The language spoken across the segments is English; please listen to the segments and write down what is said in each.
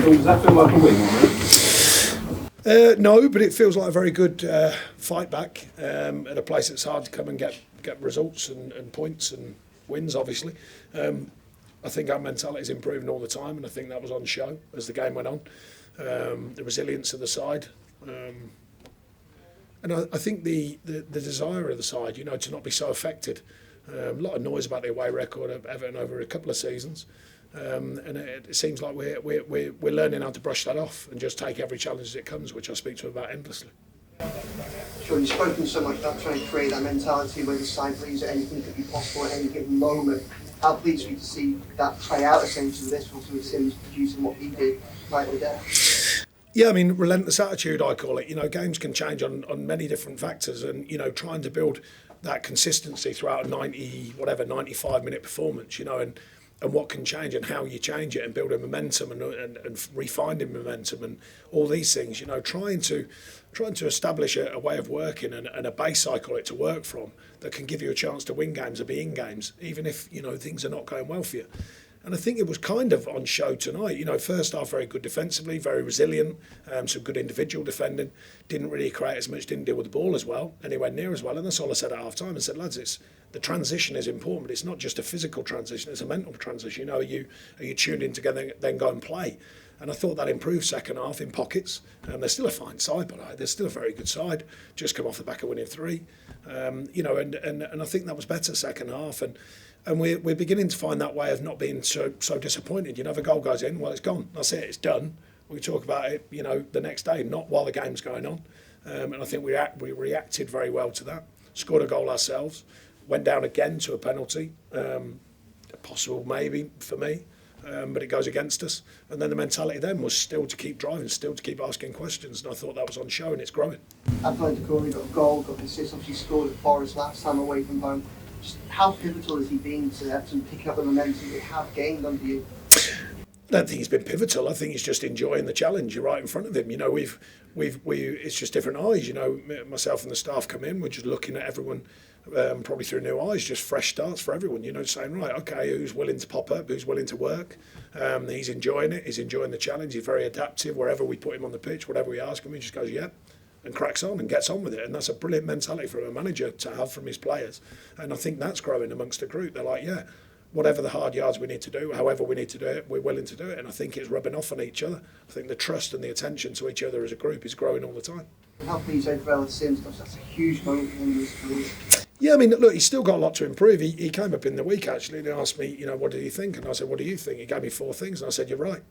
Does that feel like a win? No, but it feels like a very good fight back at a place that's hard to come and get results and points and wins, obviously. I think our mentality is improving all the time, and I think that was on show as the game went on. The resilience of the side. And I think the desire of the side, to not be so affected. A lot of noise about the away record of Everton over a couple of seasons. And it seems like we're learning how to brush that off and just take every challenge as it comes, which I speak to about endlessly. Sure, you've spoken so much about trying to create that mentality where the side believes that anything could be possible at any given moment. How pleased are you to see that play out essentially this one with Sims producing what he did right there? Yeah, I mean, relentless attitude, I call it. Games can change on many different factors, and, trying to build that consistency throughout a 95-minute performance, and what can change and how you change it and build a momentum and refining momentum and all these things, trying to establish a way of working and a base, I call it, to work from that can give you a chance to win games or be in games, even if, things are not going well for you. And I think it was kind of on show tonight. First half very good defensively, very resilient, some good individual defending. Didn't really create as much, didn't deal with the ball as well, anywhere near as well. And that's all I said at half time. I said, lads, the transition is important, but it's not just a physical transition, it's a mental transition. Are you tuned in together, then go and play? And I thought that improved second half in pockets. They're still a fine side, but they're still a very good side. Just come off the back of winning 3. And I think that was better second half. And we're beginning to find that way of not being so disappointed. If a goal goes in, well, it's gone. That's it. It's done. We talk about it, the next day, not while the game's going on. And I think we reacted very well to that. Scored a goal ourselves. Went down again to a penalty. Possible maybe for me, but it goes against us. And then the mentality then was still to keep driving, still to keep asking questions. And I thought that was on show, and it's growing. Athletic got a goal, got an assist. Obviously scored at Forest last time away from home. Just how pivotal has he been to Everton picking up the momentum they have gained under you? I don't think he's been pivotal. I think he's just enjoying the challenge. You're right in front of him. It's just different eyes. Myself and the staff come in. We're just looking at everyone, probably through new eyes. Just fresh starts for everyone. Saying right, okay, who's willing to pop up? Who's willing to work? He's enjoying it. He's enjoying the challenge. He's very adaptive. Wherever we put him on the pitch, whatever we ask him, he just goes, yeah, and cracks on and gets on with it. And that's a brilliant mentality for a manager to have from his players. And I think that's growing amongst the group. They're like, yeah, whatever the hard yards we need to do, however we need to do it, we're willing to do it. And I think it's rubbing off on each other. I think the trust and the attention to each other as a group is growing all the time. How pleased overall with Sims? That's a huge moment for him in his career. Yeah, I mean, look, he's still got a lot to improve. He came up in the week, actually, and he asked me, what did he think? And I said, what do you think? He gave me 4 things, and I said, you're right.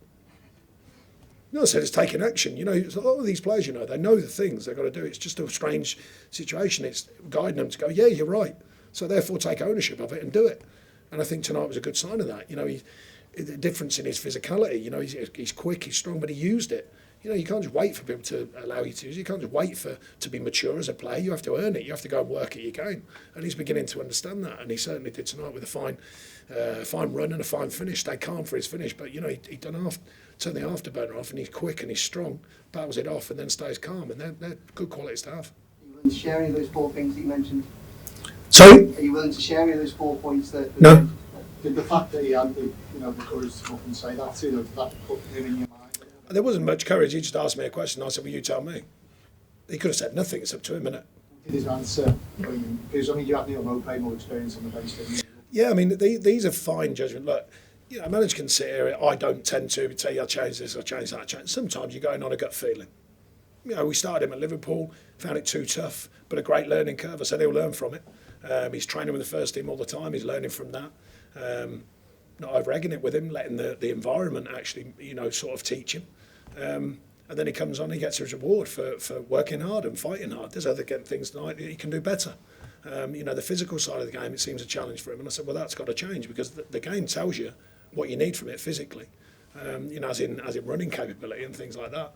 I said it's taking action. A lot of these players, they know the things they've got to do. It's just a strange situation. It's guiding them to go, yeah, you're right. So therefore take ownership of it and do it. And I think tonight was a good sign of that. The difference in his physicality, he's quick, he's strong, but he used it. You can't just wait for people to allow you to use it. You can't just wait to be mature as a player. You have to earn it. You have to go and work at your game. And he's beginning to understand that. And he certainly did tonight with a fine run and a fine finish. Stayed calm for his finish, but he turned the afterburner off, and he's quick and he's strong, battles it off, and then stays calm. And they're good qualities to have. Are you willing to share any of those 4 things that you mentioned? Sorry? Are you willing to share any of those 4 points that? No. Did the fact that he had the courage to come up and say that to you, did that put him in your mind? There wasn't much courage. He just asked me a question. I said, well, you tell me. He could have said nothing. It's up to him, innit? Did his answer? Because you have Neil Mope more experience on the bench, didn't you? Yeah, I mean, these are fine judgment. Look, a manager can sit here. I don't tend to tell you I'll change this, I'll change that. Sometimes you're going on a gut feeling. We started him at Liverpool, found it too tough, but a great learning curve. I said he'll learn from it. He's training with the first team all the time. He's learning from that. Not over-egging it with him, letting the environment actually, sort of teach him. And then he comes on, he gets his reward for working hard and fighting hard. There's other things tonight that he can do better. The physical side of the game, it seems a challenge for him. And I said, well, that's got to change because the game tells you what you need from it physically, as in running capability and things like that.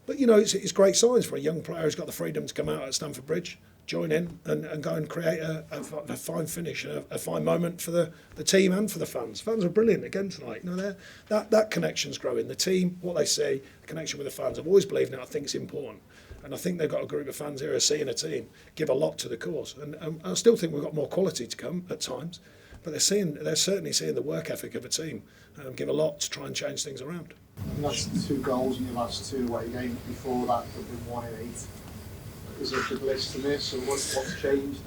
But, it's great signs for a young player who's got the freedom to come out at Stamford Bridge, join in and go and create a fine finish and a fine moment for the team and for the fans. Fans are brilliant again tonight. That connection's growing. The team, what they see, the connection with the fans. I've always believed in it. I think it's important. And I think they've got a group of fans here who are seeing a team give a lot to the cause. And I still think we've got more quality to come at times. But they're certainly seeing the work ethic of a team give a lot to try and change things around. And that's 2 goals in your last 2 away games. Before that, there've been 1 in 8. Is it the bliss to miss, or what's changed?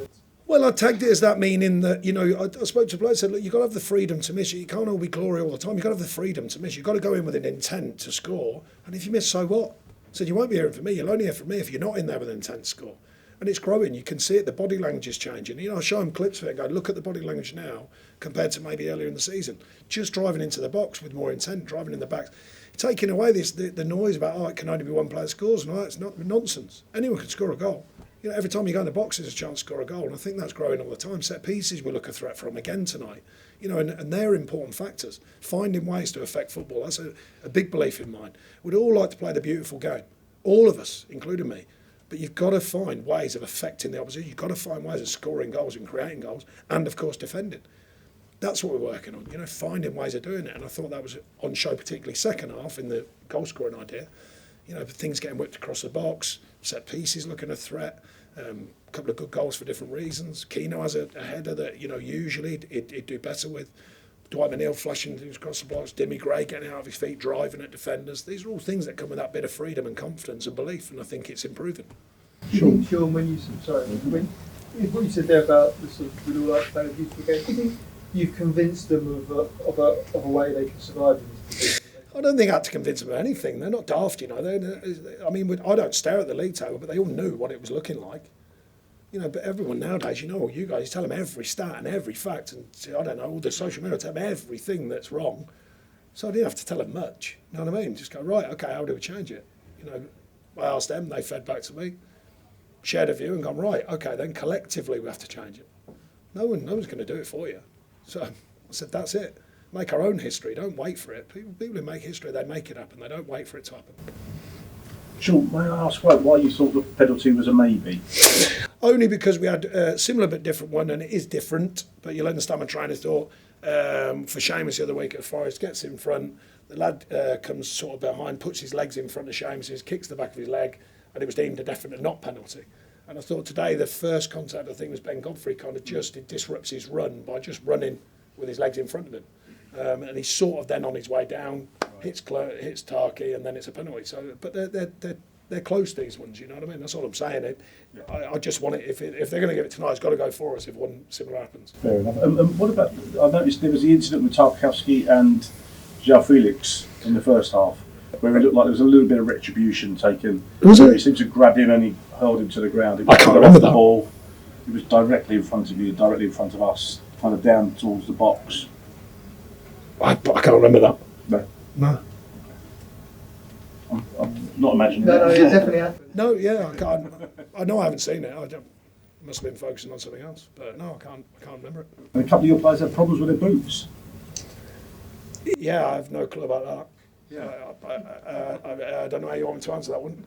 Well, I tagged it as that, meaning that, you know, I spoke to a bloke and said, look, you've got to have the freedom to miss it. You can't all be glory all the time. You've got to have the freedom to miss. You've got to go in with an intent to score. And if you miss, so what? I said, you won't be hearing from me. You'll only hear from me if you're not in there with an intent to score. And it's growing. You can see it. The body language is changing. You know, I show them clips of it and go, look at the body language now compared to maybe earlier in the season. Just driving into the box with more intent, driving in the back. Taking away the noise about, oh, it can only be one player scores. No, it's not nonsense. Anyone can score a goal. You know, every time you go in the box, there's a chance to score a goal, and I think that's growing all the time. Set pieces we look a threat from again tonight, you know, and they're important factors. Finding ways to affect football, that's a big belief in mine. We'd all like to play the beautiful game, all of us, including me, but you've got to find ways of affecting the opposition. You've got to find ways of scoring goals and creating goals, and of course defending. That's what we're working on, you know, finding ways of doing it, and I thought that was on show, particularly second half in the goal scoring idea. You know, things getting whipped across the box, set pieces looking a threat, a couple of good goals for different reasons. Keno has a header that, you know, usually he'd do better with. Dwight McNeil flashing things across the box, Dimmy Gray getting out of his feet, driving at defenders. These are all things that come with that bit of freedom and confidence and belief, and I think it's improving. Do you think, Sean, when what you said there about the sort of, we'd all like to play a beautiful game, do you think you've convinced them of a way they can survive in this position? I don't think I had to convince them of anything. They're not daft, you know. I mean, I don't stare at the league table, but they all knew what it was looking like. You know, but everyone nowadays, you know, you guys tell them every stat and every fact, and I don't know, all the social media tell them everything that's wrong. So I didn't have to tell them much. You know what I mean? Just go, right, okay, how do we change it? You know, I asked them, they fed back to me, shared a view, and gone, right, okay, then collectively we have to change it. No one's going to do it for you. So I said, that's it. Make our own history. Don't wait for it. People who make history, they make it happen. They don't wait for it to happen. Sean, may I ask why you thought the penalty was a maybe? Only because we had a similar but different one, and it is different. But you'll understand my trainer thought. For Seamus the other week at Forest, gets in front. The lad comes sort of behind, puts his legs in front of Seamus, kicks the back of his leg, and it was deemed a definite not penalty. And I thought today the first contact, I think, was Ben Godfrey kind of it disrupts his run by just running with his legs in front of him. And he's sort of then on his way down, hits Tarky, and then it's a penalty. So, but they're close, these ones. You know what I mean? That's all I'm saying. I just want it. If they're going to give it tonight, it's got to go for us. If one similar happens. Fair enough. What about? I noticed there was the incident with Tarkowski and João Felix in the first half, where it looked like there was a little bit of retribution taken. Was it? He seemed to grab him and he hurled him to the ground. I can't remember that. Ball. He was directly in front of you, directly in front of us, kind of down towards the box. I can't remember that. No. I'm not imagining No, that. it definitely happened. No, yeah, I can't. I know I haven't seen it. Must have been focusing on something else. But no, I can't remember it. And a couple of your players had problems with their boots. Yeah, I have no clue about that. Yeah. I don't know how you want me to answer that one.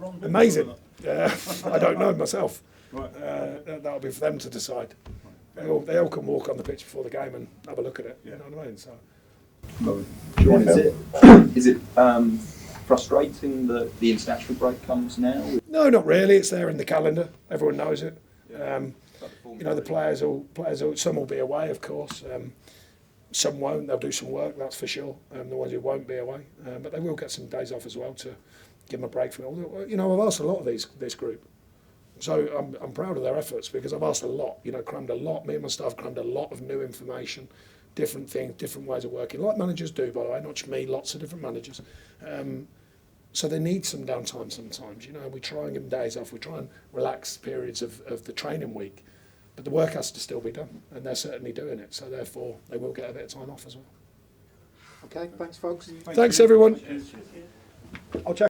Wrong. Amazing. I don't know myself. Right. That'll be for them to decide. They all can walk on the pitch before the game and have a look at it. You know what I mean? So. Is it frustrating that the international break comes now? No, not really. It's there in the calendar. Everyone knows it. You know, the players will, some will be away, of course. Some won't. They'll do some work, that's for sure. The ones who won't be away, but they will get some days off as well to give them a break from it. Although, you know, I've asked a lot of this group, so I'm proud of their efforts because I've asked a lot. You know, crammed a lot. Me and my staff crammed a lot of new information, different things, different ways of working, like managers do, by the way. Not just me, lots of different managers. So they need some downtime sometimes. You know, we try and give them days off. We try and relax periods of the training week. But the work has to still be done, and they're certainly doing it. So therefore, they will get a bit of time off as well. Okay, thanks, folks. Thanks everyone. I'll check.